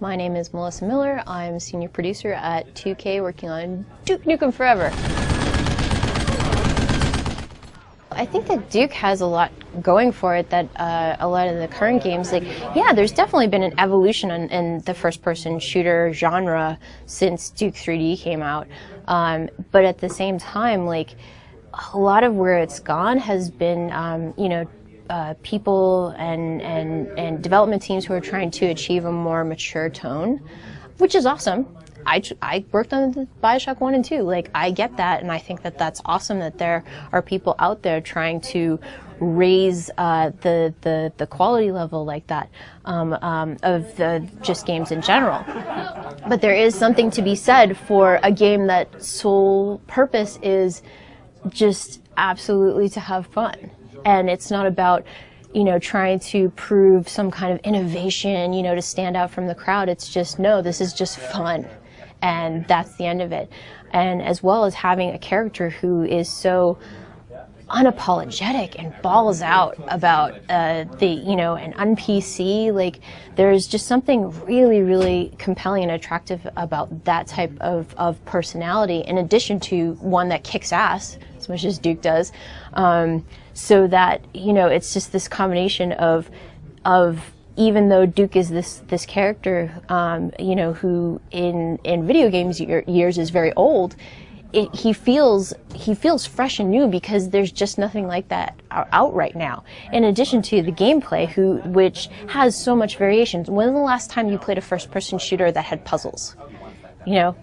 My name is Melissa Miller. I'm senior producer at 2K working on Duke Nukem Forever. I think that Duke has a lot going for it that a lot of the current games, like, yeah, there's definitely been an evolution in the first-person shooter genre since Duke 3D came out. But at the same time, like, a lot of where it's gone has been, you know, people and development teams who are trying to achieve a more mature tone, which is awesome. I worked on the Bioshock 1 and 2. Like, I get that, and I think that that's awesome that there are people out there trying to raise the quality level like that of just games in general. But there is something to be said for a game that sole purpose is just absolutely to have fun. And it's not about, you know, trying to prove some kind of innovation, you know, to stand out from the crowd. It's just, no, this is just fun. And that's the end of it. And as well as having a character who is so unapologetic and balls out about you know, an un-PC, like, there's just something really, really compelling and attractive about that type of personality, in addition to one that kicks ass, as much as Duke does. So that, you know, it's just this combination of even though Duke is this character, you know, who in video games years is very old, he feels fresh and new because there's just nothing like that out right now. In addition to the gameplay, which has so much variations. When was the last time you played a first-person shooter that had puzzles? You know.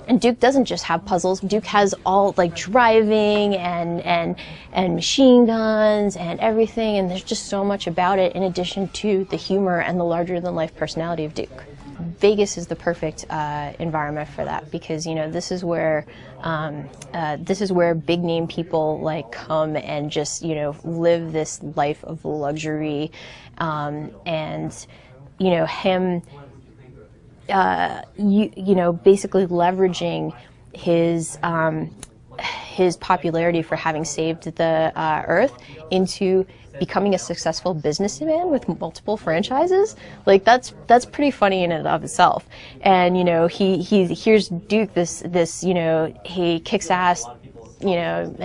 And Duke doesn't just have puzzles. Duke has all, like, driving and machine guns and everything, and there's just so much about it in addition to the humor and the larger-than-life personality of Duke. Vegas is the perfect environment for that because, you know, this is where big-name people, like, come and just, you know, live this life of luxury, and, you know, him. You know, basically leveraging his popularity for having saved the Earth into becoming a successful businessman with multiple franchises. Like, that's pretty funny in and of itself. And, you know, here's Duke, this you know, he kicks ass, you know,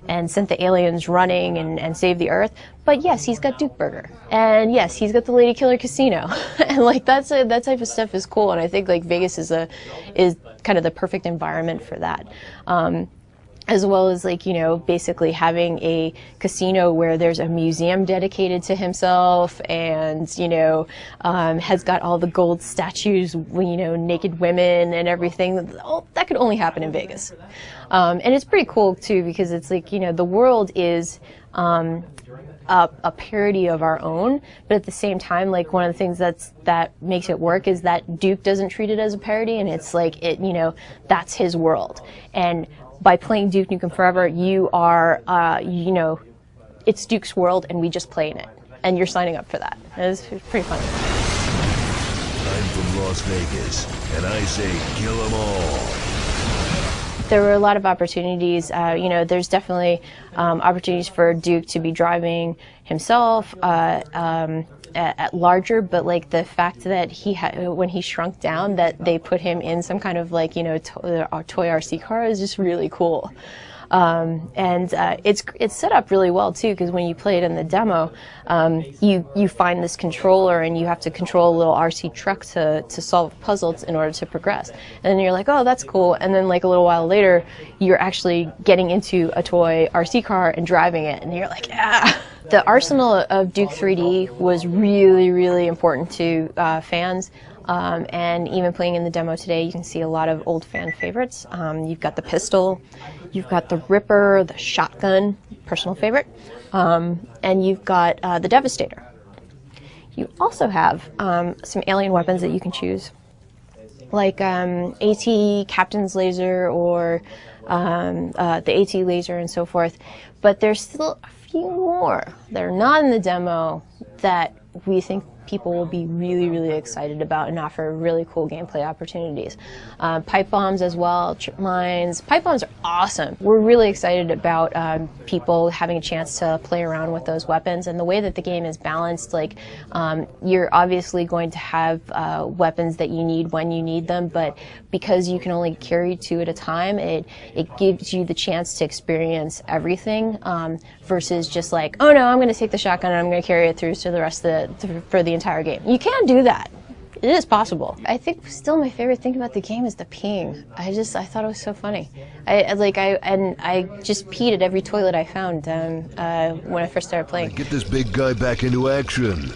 and sent the aliens running and saved the Earth. But yes, he's got Duke Burger, and yes, he's got the Lady Killer Casino, and, like, that type of stuff is cool. And I think, like, Vegas is kind of the perfect environment for that. As well as, like, you know, basically having a casino where there's a museum dedicated to himself, and, you know, has got all the gold statues, you know, naked women and everything. Oh, that could only happen in Vegas. And it's pretty cool too because it's like, you know, the world is a parody of our own, but at the same time, like, one of the things that makes it work is that Duke doesn't treat it as a parody, and it's like, you know, that's his world. And by playing Duke Nukem Forever, you are, you know, it's Duke's world, and we just play in it, and you're signing up for that. And it's pretty fun. I'm from Las Vegas, and I say kill them all. There were a lot of opportunities. You know, there's definitely opportunities for Duke to be driving himself at larger, but, like, the fact that when he shrunk down, that they put him in some kind of, like, you know, toy RC car is just really cool. And it's set up really well too, because when you play it in the demo, you find this controller and you have to control a little RC truck to solve puzzles in order to progress. And then you're like, oh, that's cool. And then, like, a little while later, you're actually getting into a toy RC car and driving it, and you're like, yeah. The arsenal of Duke 3D was really, really important to fans. And even playing in the demo today, you can see a lot of old fan favorites. You've got the pistol, you've got the Ripper, the shotgun, personal favorite, and you've got the Devastator. You also have some alien weapons that you can choose, like AT Captain's Laser or the AT Laser and so forth. But there's still a few more that are not in the demo that we think people will be really, really excited about and offer really cool gameplay opportunities. Pipe bombs as well, trip mines. Pipe bombs are awesome. We're really excited about people having a chance to play around with those weapons, and the way that the game is balanced, like you're obviously going to have weapons that you need when you need them, but because you can only carry 2 at a time, it gives you the chance to experience everything versus just like, oh no, I'm going to take the shotgun and I'm going to carry it through to the rest of for the entire game. You can do that. It is possible. I think still my favorite thing about the game is the peeing. I thought it was so funny. I just peed at every toilet I found when I first started playing. Get this big guy back into action.